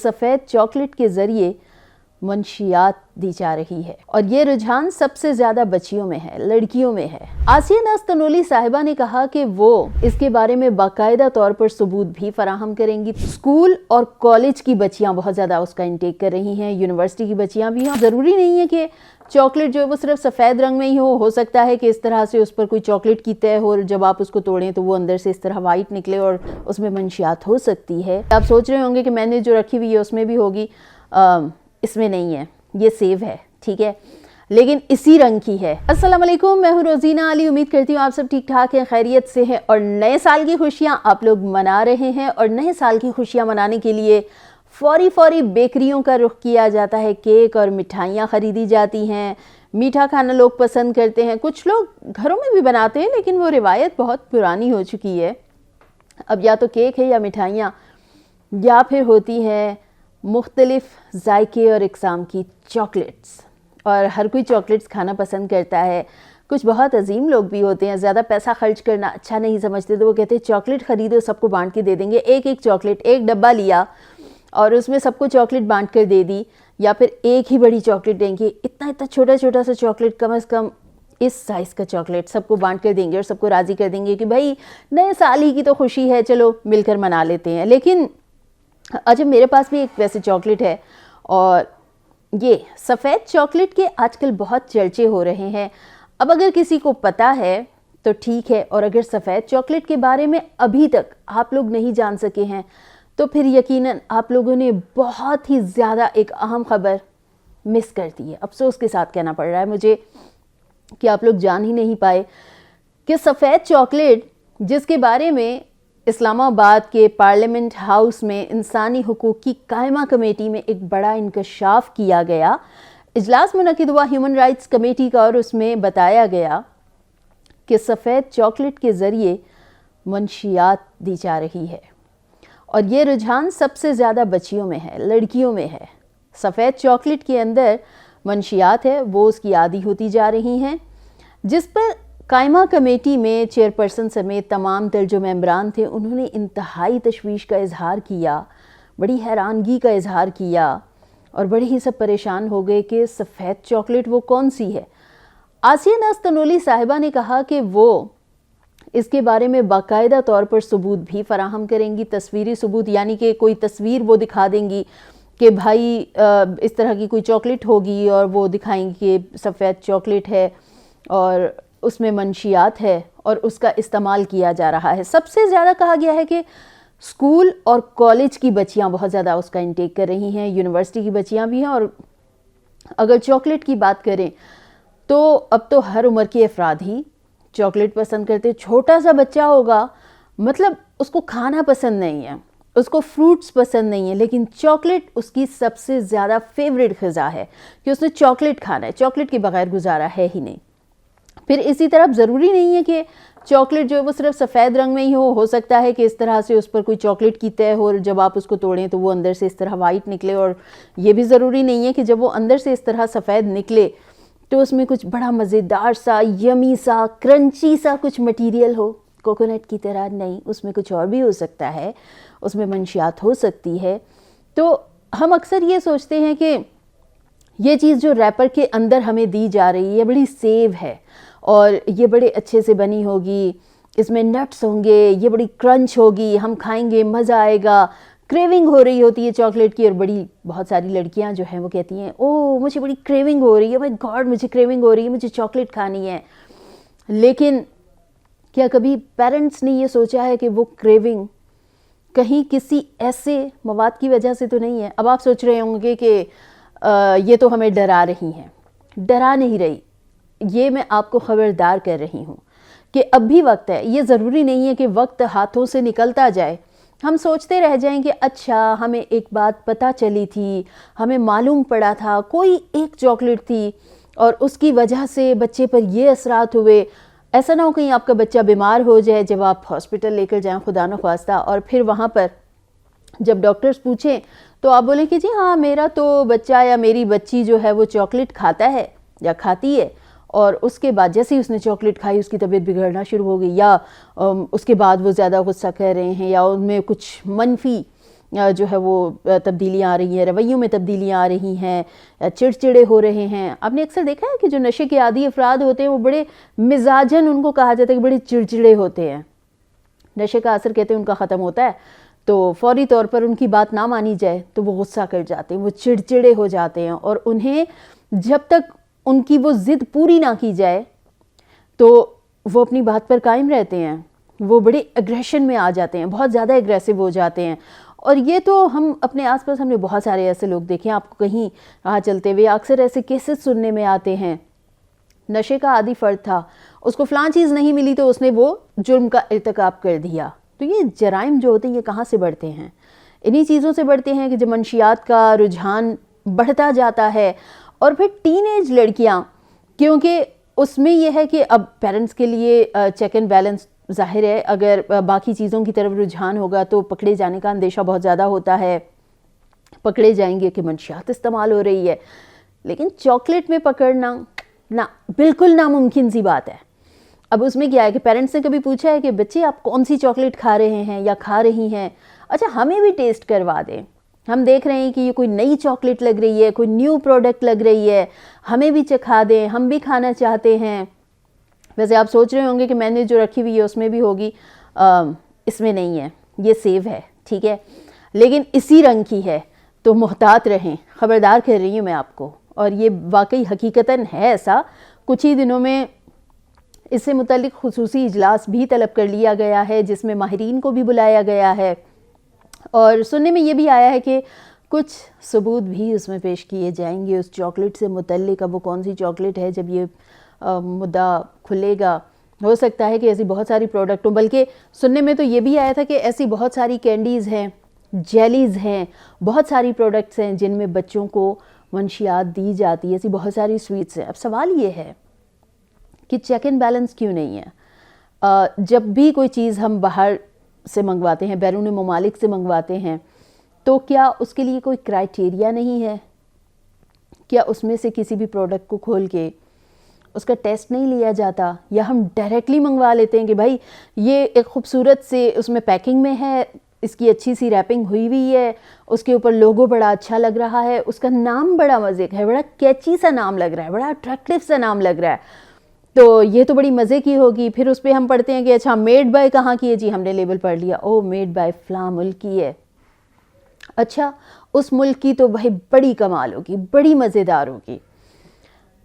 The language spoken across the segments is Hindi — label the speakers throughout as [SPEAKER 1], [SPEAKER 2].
[SPEAKER 1] सफ़ेद चॉकलेट के ज़रिए मंशियात दी जा रही है और ये रुझान सबसे ज़्यादा बच्चियों में है, लड़कियों में है। आसिया नाज़ तनोली साहिबा ने कहा कि वो इसके बारे में बाकायदा तौर पर सबूत भी फराहम करेंगी। स्कूल और कॉलेज की बच्चियां बहुत ज़्यादा उसका इंटेक कर रही हैं, यूनिवर्सिटी की बच्चियां भी हैं। ज़रूरी नहीं है कि चॉकलेट जो है वो सिर्फ सफ़ेद रंग में ही हो सकता है कि इस तरह से उस पर कोई चॉकलेट की तय हो और जब आप उसको तोड़ें तो वो अंदर से इस तरह वाइट निकले और उसमें मंशियात हो सकती है। आप सोच रहे होंगे कि मैंने जो रखी हुई है उसमें भी होगी, इसमें नहीं है, ये सेव है, ठीक है, लेकिन इसी रंग की है। अस्सलाम वालेकुम, मैं हूँ रोजीना अली। उम्मीद करती हूँ आप सब ठीक ठाक हैं, खैरियत से हैं और नए साल की खुशियाँ आप लोग मना रहे हैं। और नए साल की खुशियाँ मनाने के लिए फौरी बेकरियों का रुख किया जाता है, केक और मिठाइयाँ ख़रीदी जाती हैं। मीठा खाना लोग पसंद करते हैं, कुछ लोग घरों में भी बनाते हैं, लेकिन वो रिवायत बहुत पुरानी हो चुकी है। अब या तो केक है या मिठाइयाँ, या फिर होती है मुख्तलिफ जायके और इक़साम की चॉकलेट्स। और हर कोई चॉकलेट्स खाना पसंद करता है। कुछ बहुत अजीम लोग भी होते हैं, ज़्यादा पैसा खर्च करना अच्छा नहीं समझते, तो वो कहते हैं चॉकलेट ख़रीदो, सबको बांट के दे देंगे। एक चॉकलेट, एक डब्बा लिया और उसमें सबको चॉकलेट बांट कर दे दी, या फिर एक ही बड़ी चॉकलेट देंगे। इतना छोटा सा चॉकलेट, कम से कम इस साइज़ का चॉकलेट सबको बांट कर देंगे और सबको राज़ी कर देंगे कि भाई नए साल ही की तो खुशी है, चलो मिलकर मना लेते हैं। लेकिन अच्छा, मेरे पास भी एक वैसे चॉकलेट है और ये सफ़ेद चॉकलेट के आजकल बहुत चर्चे हो रहे हैं। अब अगर किसी को पता है तो ठीक है, और अगर सफ़ेद चॉकलेट के बारे में अभी तक आप लोग नहीं जान सके हैं तो फिर यकीनन आप लोगों ने बहुत ही ज़्यादा एक अहम खबर मिस कर दी है। अफसोस के साथ कहना पड़ रहा है मुझे कि आप लोग जान ही नहीं पाए कि सफ़ेद चॉकलेट, जिसके बारे में इस्लामाबाद के पार्लियामेंट हाउस में इंसानी हुकूक की कायमा कमेटी में एक बड़ा इंकशाफ किया गया। इजलास मुनक़िद हुआ ह्यूमन राइट्स कमेटी का और उसमें बताया गया कि सफ़ेद चॉकलेट के ज़रिए मंशियात दी जा रही है और ये रुझान सबसे ज़्यादा बच्चियों में है, लड़कियों में है। सफ़ेद चॉकलेट के अंदर मंशियात है, वो उसकी आदी होती जा रही हैं, जिस पर कायमा कमेटी में चेयरपर्सन समेत तमाम तर जो मेंबरान थे उन्होंने इंतहाई तशवीश का इजहार किया, बड़ी हैरानगी का इजहार किया और बड़े ही सब परेशान हो गए कि सफ़ेद चॉकलेट वो कौन सी है। आसिया नाज़ तनोली साहिबा ने कहा कि वो इसके बारे में बाकायदा तौर पर सबूत भी फराहम करेंगी, तस्वीरी सबूत, यानी कि कोई तस्वीर वो दिखा देंगी कि भाई इस तरह की कोई चॉकलेट होगी और वो दिखाएंगी कि सफ़ेद चॉकलेट है और उसमें मंशियात है और उसका इस्तेमाल किया जा रहा है। सबसे ज़्यादा कहा गया है कि स्कूल और कॉलेज की बच्चियां बहुत ज़्यादा उसका इंटेक कर रही हैं, यूनिवर्सिटी की बच्चियां भी हैं। और अगर चॉकलेट की बात करें तो अब तो हर उम्र के अफराद ही चॉकलेट पसंद करते। छोटा सा बच्चा होगा, मतलब उसको खाना पसंद नहीं है, उसको फ्रूट्स पसंद नहीं है, लेकिन चॉकलेट उसकी सबसे ज़्यादा फेवरेट ग़िज़ा है कि उसने चॉकलेट खाना है, चॉकलेट के बगैर गुजारा है ही नहीं। फिर इसी तरह ज़रूरी नहीं है कि चॉकलेट जो है वो सिर्फ सफ़ेद रंग में ही हो सकता है कि इस तरह से उस पर कोई चॉकलेट की तय हो और जब आप उसको तोड़ें तो वो अंदर से इस तरह वाइट निकले। और ये भी ज़रूरी नहीं है कि जब वो अंदर से इस तरह सफ़ेद निकले तो उसमें कुछ बड़ा मज़ेदार सा, यमी सा, क्रंची सा कुछ मटीरियल हो, कोकोनट की तरह नहीं, उसमें कुछ और भी हो सकता है, उसमें मंशियात हो सकती है। तो हम अक्सर ये सोचते हैं कि ये चीज़ जो रैपर के अंदर हमें दी जा रही है बड़ी सेव है और ये बड़े अच्छे से बनी होगी, इसमें नट्स होंगे, ये बड़ी क्रंच होगी, हम खाएंगे, मज़ा आएगा, क्रेविंग हो रही होती है चॉकलेट की। और बहुत सारी लड़कियां जो हैं वो कहती हैं, ओह मुझे बड़ी क्रेविंग हो रही है, माय गॉड मुझे क्रेविंग हो रही है, मुझे चॉकलेट खानी है। लेकिन क्या कभी पेरेंट्स ने ये सोचा है कि वो क्रेविंग कहीं किसी ऐसे मवाद की वजह से तो नहीं है? अब आप सोच रहे होंगे कि ये तो हमें डरा रही हैं। डरा नहीं रही, ये मैं आपको ख़बरदार कर रही हूँ कि अब भी वक्त है। ये ज़रूरी नहीं है कि वक्त हाथों से निकलता जाए, हम सोचते रह जाएंगे अच्छा हमें एक बात पता चली थी, हमें मालूम पड़ा था, कोई एक चॉकलेट थी और उसकी वजह से बच्चे पर ये असरात हुए। ऐसा ना हो कहीं आपका बच्चा बीमार हो जाए जब आप हॉस्पिटल लेकर जाएं खुदा न ख्वास्ता, और फिर वहाँ पर जब डॉक्टर्स पूछें तो आप बोलें कि जी हाँ मेरा तो बच्चा या मेरी बच्ची जो है वो चॉकलेट खाता है या खाती है, और उसके बाद जैसे ही उसने चॉकलेट खाई उसकी तबीयत बिगड़ना शुरू हो गई, या उसके बाद वो ज़्यादा गुस्सा कर रहे हैं या उनमें कुछ मनफी जो है वो तब्दीलियाँ आ रही हैं, रवैयों में तब्दीलियाँ आ रही हैं, चिड़चिड़े हो रहे हैं। आपने अक्सर देखा है कि जो नशे के आदी अफराद होते हैं वो बड़े मिजाजन, उनको कहा जाता है कि बड़े चिड़चिड़े होते हैं। नशे का असर कहते हैं उनका ख़त्म होता है तो फौरी तौर पर उनकी बात ना मानी जाए तो वो गुस्सा कर जाते हैं, वो चिड़चिड़े हो जाते हैं, और उन्हें जब तक उनकी वो ज़िद पूरी ना की जाए तो वो अपनी बात पर कायम रहते हैं। वो बड़े एग्रेशन में आ जाते हैं, बहुत ज़्यादा एग्रेसिव हो जाते हैं। और ये तो हम अपने आसपास हमने बहुत सारे ऐसे लोग देखे हैं। आपको कहीं राह चलते हुए अक्सर ऐसे केसेस सुनने में आते हैं, नशे का आदी फर्द था, उसको फ़लाँ चीज़ नहीं मिली तो उसने वो जुर्म का इर्तिकाब कर दिया। तो ये जराइम जो होते हैं ये कहाँ से बढ़ते हैं? इन्हीं चीज़ों से बढ़ते हैं कि जब मंशियात का रुझान बढ़ता जाता है। और फिर टीनेज लड़कियाँ, क्योंकि उसमें यह है कि अब पेरेंट्स के लिए चेक एंड बैलेंस ज़ाहिर है, अगर बाकी चीज़ों की तरफ रुझान होगा तो पकड़े जाने का अंदेशा बहुत ज़्यादा होता है, पकड़े जाएंगे कि मंशियात इस्तेमाल हो रही है। लेकिन चॉकलेट में पकड़ना ना, बिल्कुल नामुमकिन सी बात है। अब उसमें क्या है कि पेरेंट्स ने कभी पूछा है कि बच्चे आप कौन सी चॉकलेट खा रहे हैं या खा रही हैं, अच्छा हमें भी टेस्ट करवा दें, हम देख रहे हैं कि ये कोई नई चॉकलेट लग रही है, कोई न्यू प्रोडक्ट लग रही है, हमें भी चखा दें, हम भी खाना चाहते हैं। वैसे आप सोच रहे होंगे कि मैंने जो रखी हुई है उसमें भी होगी, इसमें नहीं है, ये सेव है, ठीक है, लेकिन इसी रंग की है, तो मुहतात रहें, ख़बरदार कर रही हूँ मैं आपको। और ये वाकई हकीकतन है ऐसा। कुछ ही दिनों में इससे मुतल्लिक खुसूसी इजलास भी तलब कर लिया गया है, जिसमें माहिरीन को भी बुलाया गया है, और सुनने में ये भी आया है कि कुछ सबूत भी उसमें पेश किए जाएंगे उस चॉकलेट से मुतल्लिक। अब वो कौन सी चॉकलेट है, जब ये मुद्दा खुलेगा हो सकता है कि ऐसी बहुत सारी प्रोडक्ट हो, बल्कि सुनने में तो ये भी आया था कि ऐसी बहुत सारी कैंडीज़ हैं, जेलीज़ हैं, बहुत सारी प्रोडक्ट्स हैं जिनमें बच्चों को मंशियात दी जाती है, ऐसी बहुत सारी स्वीट्स हैं। अब सवाल ये है कि चेक एंड बैलेंस क्यों नहीं है? जब भी कोई चीज़ हम बाहर से मंगवाते हैं, बैरून ममालिक से मंगवाते हैं, तो क्या उसके लिए कोई क्राइटेरिया नहीं है? क्या उसमें से किसी भी प्रोडक्ट को खोल के उसका टेस्ट नहीं लिया जाता? या हम डायरेक्टली मंगवा लेते हैं कि भाई ये एक खूबसूरत से उसमें पैकिंग में है, इसकी अच्छी सी रैपिंग हुई हुई है, उसके ऊपर लोगो बड़ा अच्छा लग रहा है, उसका नाम बड़ा मज़े का है, बड़ा कैची सा नाम लग रहा है, बड़ा अट्रैक्टिव सा नाम लग रहा है, तो ये तो बड़ी मज़े की होगी। फिर उस पर हम पढ़ते हैं कि अच्छा मेड बाय कहाँ की है, जी हमने लेबल पढ़ लिया, ओ मेड बाय फ़लाँ मुल्क की है। अच्छा उस मुल्क की तो भाई बड़ी कमाल होगी, बड़ी मज़ेदार होगी।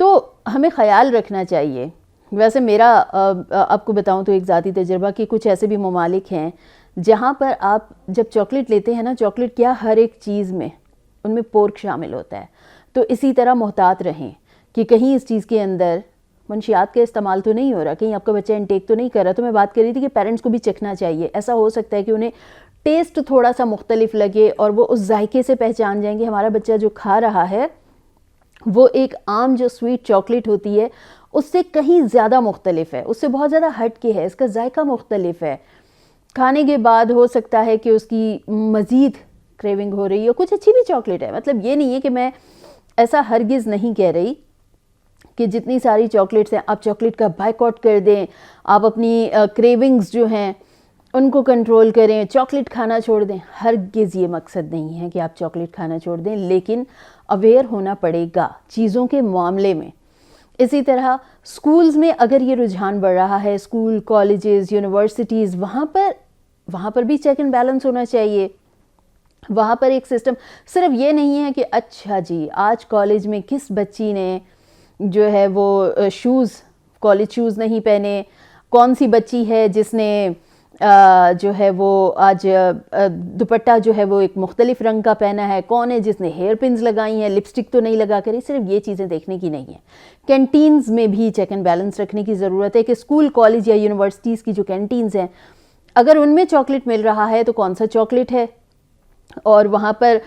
[SPEAKER 1] तो हमें ख़याल रखना चाहिए। वैसे मेरा आपको बताऊं तो एक ज़ाती तजुर्बा कि कुछ ऐसे भी ममालिक हैं जहाँ पर आप जब चॉकलेट लेते हैं ना, चॉकलेट क्या हर एक चीज़ में उनमें पोर्क शामिल होता है, तो इसी तरह मोहतात रहें कि कहीं इस चीज़ के अंदर मंशियात का इस्तेमाल तो नहीं हो रहा, कहीं आपका बच्चा इनटेक तो नहीं कर रहा। तो मैं बात कर रही थी कि पेरेंट्स को भी चखना चाहिए। ऐसा हो सकता है कि उन्हें टेस्ट थोड़ा सा मुख्तलिफ लगे और वो उस जायके से पहचान जाएंगे हमारा बच्चा जो खा रहा है वो एक आम जो स्वीट चॉकलेट होती है उससे कहीं ज़्यादा मुख्तलिफ है, उससे बहुत ज़्यादा हट के है, इसका जायका मुख्तलिफ है। खाने के बाद हो सकता है कि उसकी मज़ीद क्रेविंग हो रही हो, कुछ अच्छी भी चॉकलेट है। मतलब ये नहीं है कि मैं ऐसा हरगिज़ नहीं कह रही कि जितनी सारी चॉकलेट्स हैं आप चॉकलेट का बायकॉट कर दें, आप अपनी क्रेविंग्स जो हैं उनको कंट्रोल करें, चॉकलेट खाना छोड़ दें। हरगिज़ ये मकसद नहीं है कि आप चॉकलेट खाना छोड़ दें, लेकिन अवेयर होना पड़ेगा चीज़ों के मामले में। इसी तरह स्कूल्स में अगर ये रुझान बढ़ रहा है, स्कूल, कॉलेजेस, यूनिवर्सिटीज़, वहाँ पर भी चेक एंड बैलेंस होना चाहिए। वहाँ पर एक सिस्टम, सिर्फ ये नहीं है कि अच्छा जी आज कॉलेज में किस बच्ची ने जो है वो शूज़, कॉलेज शूज़ नहीं पहने, कौन सी बच्ची है जिसने जो है वो आज दुपट्टा जो है वो एक मुख्तलिफ रंग का पहना है, कौन है जिसने हेयर पिन्स लगाई हैं, लिपस्टिक तो नहीं लगा करी। सिर्फ ये चीज़ें देखने की नहीं है, कैंटीन्स में भी चेक एंड बैलेंस रखने की ज़रूरत है कि स्कूल, कॉलेज या यूनिवर्सिटीज़ की जो कैंटीन्स हैं अगर उनमें चॉकलेट मिल रहा है तो कौन सा चॉकलेट है, और वहाँ पर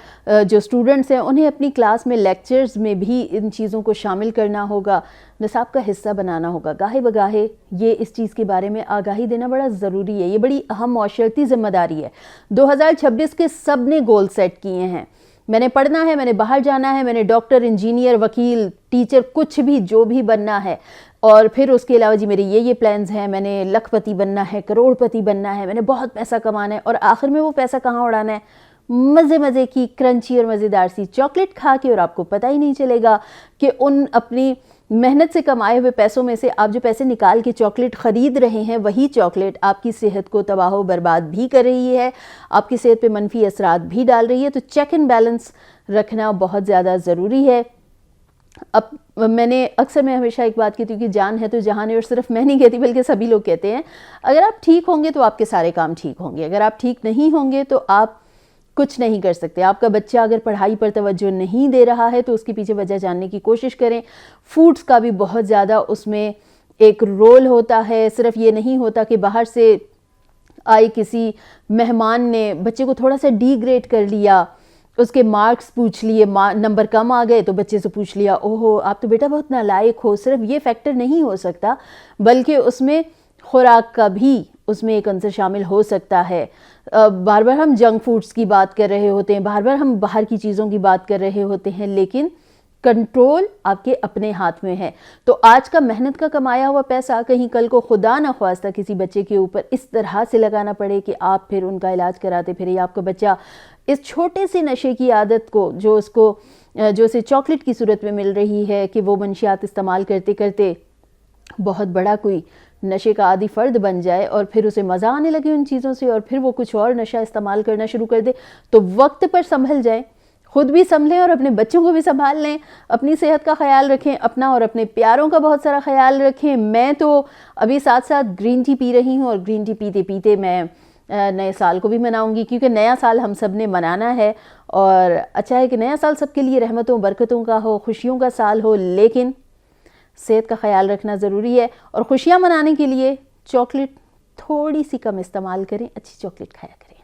[SPEAKER 1] जो स्टूडेंट्स हैं उन्हें अपनी क्लास में, लेक्चर्स में भी इन चीज़ों को शामिल करना होगा, निसाब का हिस्सा बनाना होगा। गाहे बगाहे ये इस चीज़ के बारे में आगाही देना बड़ा ज़रूरी है, ये बड़ी अहम माशरती ज़िम्मेदारी है। 2026 के सब ने गोल सेट किए हैं, मैंने पढ़ना है, मैंने बाहर जाना है, मैंने डॉक्टर, इंजीनियर, वकील, टीचर, कुछ भी जो भी बनना है, और फिर उसके अलावा जी मेरे ये प्लान्स हैं, मैंने लखपति बनना है, करोड़पति बनना है, मैंने बहुत पैसा कमाना है, और आखिर में वो पैसा कहाँ उड़ाना है, मज़े मज़े की क्रंची और मज़ेदार सी चॉकलेट खा के, और आपको पता ही नहीं चलेगा कि उन अपनी मेहनत से कमाए हुए पैसों में से आप जो पैसे निकाल के चॉकलेट ख़रीद रहे हैं, वही चॉकलेट आपकी सेहत को तबाह व बर्बाद भी कर रही है, आपकी सेहत पे मनफी असरात भी डाल रही है। तो चेक एंड बैलेंस रखना बहुत ज़्यादा ज़रूरी है। अब मैं हमेशा एक बात कहती हूँ कि जान है तो जहान है, और सिर्फ मैं नहीं कहती बल्कि सभी लोग कहते हैं, अगर आप ठीक होंगे तो आपके सारे काम ठीक होंगे, अगर आप ठीक नहीं होंगे तो आप कुछ नहीं कर सकते। आपका बच्चा अगर पढ़ाई पर तवज्जो नहीं दे रहा है तो उसके पीछे वजह जानने की कोशिश करें। फूड्स का भी बहुत ज़्यादा उसमें एक रोल होता है। सिर्फ ये नहीं होता कि बाहर से आए किसी मेहमान ने बच्चे को थोड़ा सा डीग्रेड कर लिया, उसके मार्क्स पूछ लिए, नंबर कम आ गए तो बच्चे से पूछ लिया, ओहो आप तो बेटा बहुत नालायक हो। सिर्फ ये फैक्टर नहीं हो सकता, बल्कि उसमें खुराक का भी उसमें एक अंसर शामिल हो सकता है। बार बार हम जंक फूड्स की बात कर रहे होते हैं, बार बार हम बाहर की चीज़ों की बात कर रहे होते हैं, लेकिन कंट्रोल आपके अपने हाथ में है। तो आज का मेहनत का कमाया हुआ पैसा कहीं कल को खुदा न ख्वास्ता किसी बच्चे के ऊपर इस तरह से लगाना पड़े कि आप फिर उनका इलाज कराते फिर आपका बच्चा इस छोटे से नशे की आदत को जो उसे चॉकलेट की सूरत में मिल रही है कि वो मंशियात इस्तेमाल करते करते बहुत बड़ा कोई नशे का आदी फ़र्द बन जाए और फिर उसे मज़ा आने लगे उन चीज़ों से, और फिर वो कुछ और नशा इस्तेमाल करना शुरू कर दे। तो वक्त पर संभल जाए, खुद भी संभलें और अपने बच्चों को भी संभाल लें, अपनी सेहत का ख्याल रखें, अपना और अपने प्यारों का बहुत सारा ख्याल रखें। मैं तो अभी साथ साथ ग्रीन टी पी रही हूँ, और ग्रीन टी पीते पीते मैं नए साल को भी मनाऊंगी, क्योंकि नया साल हम सब ने मनाना है। और अच्छा है कि नया साल सबके लिए रहमतों बरकतों का हो, खुशियों का साल हो, लेकिन सेहत का ख्याल रखना ज़रूरी है। और खुशियाँ मनाने के लिए चॉकलेट थोड़ी सी कम इस्तेमाल करें, अच्छी चॉकलेट खाया करें।